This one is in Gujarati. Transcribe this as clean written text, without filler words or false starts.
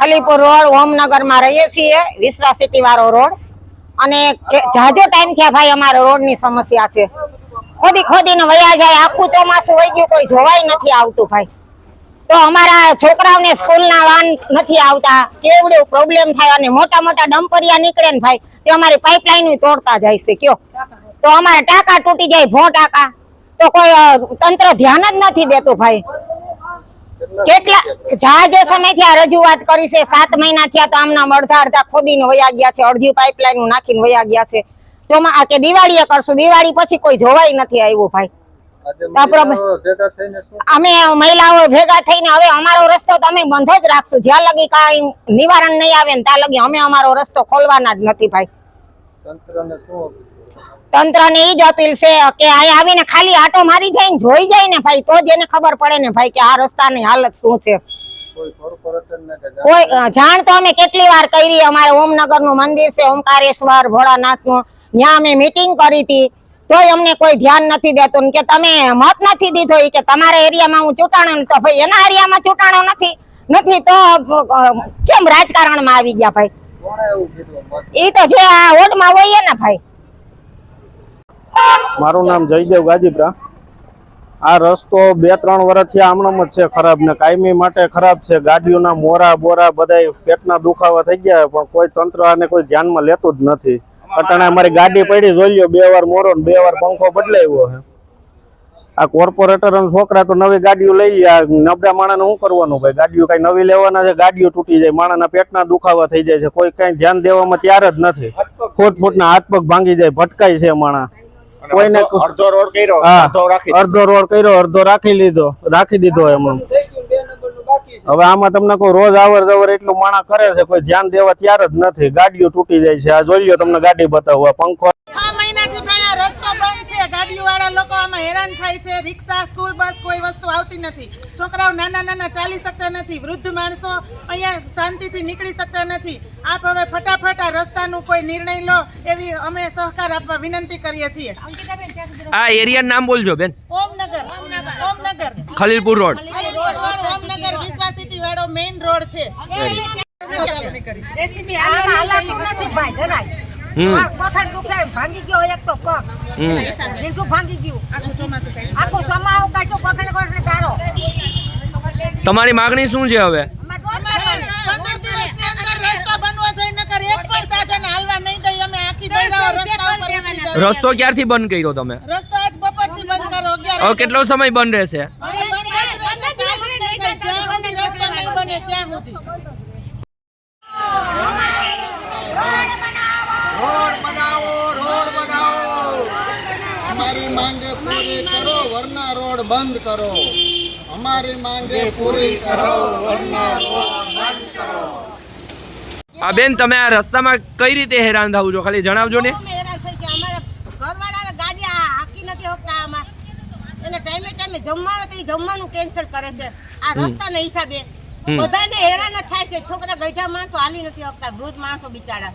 ખલીપુર રોડ ઓમનગર માં રહીએ છીએ, વિસરા સિટી વાળો રોડ। અને જાજો ટાઈમ થયા ભાઈ અમારે રોડ ની સમસ્યા છે। ખોદીને વયા જાય, આખું ચોમાસું વહી ગયું, કોઈ જોવાય નથી આવતું ભાઈ। તો અમારા છોકરાઓને સ્કૂલના વાન નથી આવતા, કેવડો પ્રોબ્લેમ થાય। અને મોટા મોટા ડમ્પરિયા નીકળે ને ભાઈ, તે અમારી પાઇપલાઇન તોડતા જાય છે કયો। તો અમારા ટાંકા તૂટી જાય, ભો ટાંકા, તો કોઈ તંત્ર ધ્યાન જ નથી દેતું ભાઈ। કેટલા જાજો સમયથી આ રજૂઆત કરી છે, 7 મહિના થયા તો આમના અડધા ખોદીને વયા ગયા છે, અડધી પાઇપલાઇન નાખીને વયા ગયા છે। ચોમા કે દિવાળીએ કરશું, દિવાળી પછી કોઈ જોવાય નથી આવ્યું ભાઈ। અમે મહિલાઓ ભેગા થઈને હવે અમારો રસ્તો તો અમે બંધ જ રાખશું, જ્યાં લગી કઈ નિવારણ નહીં આવે ને ત્યાં લગી અમે અમારો રસ્તો ખોલવાના જ નથી ભાઈ। તંત્રને ઈ જ અપીલ છે કે અહીંયા આવીને ખાલી આટો મારી જાય ને જોઈ જાય ને ભાઈ, તો જ એને ખબર પડે ને ભાઈ કે આ રસ્તાની હાલત શું છે। કોઈ જાણ તો અમે કેટલી વાર કરી। અમારે ઓમનગર નું મંદિર છે, ઓમકારેશ્વર ભોળાનાથ નું, ત્યાં અમે મીટિંગ કરી હતી, તોય અમને કોઈ ધ્યાન નથી દેતું કે તમે મત નથી દીધો, કે તમારા એરિયામાં હું ચૂંટાણો, તો ભાઈ એના એરિયામાં ચૂંટાણો નથી તો કેમ રાજકારણમાં આવી ગયા ભાઈ? એ તો જે આ વોર્ડમાં હોય ને ભાઈ। મારું નામ જયદેવ ગાજીપરા। આ રસ્તો 2-3 વર્ષથી આમણમ જ છે ખરાબ, ને કાયમી માટે ખરાબ છે। ગાડીઓના મોરા બોરા બધા પેટના દુખાવા થઈ ગયા, પણ કોઈ તંત્ર આને કોઈ ધ્યાનમાં લેતું જ નથી। અટાણે અમારી ગાડી પડી, જોઈ લ્યો, 2 વાર મોરો ને 2 વાર પંખો બદલાવ્યો છે। આ કોર્પોરેટર અને છોકરા તો નવી ગાડીઓ લઈ લે, નબળા માણસને શું કરવાનું ભાઈ? ગાડીઓ કઈ નવી લેવાના છે, ગાડીઓ તૂટી જાય, માણસના પેટના દુખાવા થઈ જાય છે, કોઈ કઈ ધ્યાન દેવામાં તૈયાર જ નથી। ફૂટના હાથ પગ ભાંગી જાય, ભટકાય છે માણસ। કોઈને અડધો રોડ કર્યો, અડધો રાખી દીધો એમાં। હવે આમાં તમને કોઈ રોજ આવર જવર એટલું માણસ કરે છે, કોઈ ધ્યાન દેવા તૈયાર જ નથી। ગાડીઓ તૂટી જાય છે, આ જોઈ લો, તમને ગાડી બતાવવા પંખો 6 મહિનાથી ભાઈ આ રસ્તો બંધ છે, ગાડીઓ વાળા લોકો આમાં હેરાન થાય છે। રિક્ષા, સ્કૂલ બસ કોઈ વસ્તુ આવતી નથી, છોકરાઓ નાના ચાલી શકતા નથી, વૃદ્ધ માણસો અહીંયા શાંતિથી નીકળી શકતા નથી। આપ હવે ફટાફટ આ રસ્તાનું કોઈ નિર્ણય લો એવી અમે સહકાર આપવા વિનંતી કરીએ છીએ। આ એરિયા નામ બોલજો બેન। ઓમનગર ખલીલપુર રોડ, ઓમનગર વિશ્વા સિટી વાળો મેઇન રોડ છે। ભાંગી ગયો એક તો પગ ભાંગી ગયું, આખું સમાવ કાઢ્યો, કોઠે તારો। તમારી માંગણી શું છે હવે? 15 દિવસની અંદર રસ્તો બનવો જોઈએ, નકર એક પણ સાધન હાલવા નહીં દઈએ અમે। આખી બૈરાઓ રસ્તા ઉપર રસ્તો ક્યારથી બંધ કર્યો તમે? રસ્તો આજ બપોરથી બંધ કરો, 11 હવે કેટલો સમય બંધ રહેશે? हमारी मांगे पूरी करो वरना रोड बंद करो। हमारी मांगे पूरी करो वरना रोड बंद करो। આ બેન, તમે આ રસ્તામાં કઈ રીતે હેરાન થાવ છો, ખાલી જણાવજો ને। હેરાન થઈ ગયા, અમારા ઘરવાળા ગાડી હાકી નથી હોતા આમાં, એને ટાઈમે જમવા તો જમવાનું કેન્સલ કરે છે આ રસ્તાના હિસાબે। બધાને હેરાન થાય છે, છોકરા ગઈઢા માણસો હાલી નથી શકતા, વૃદ્ધ માણસો બિચારા।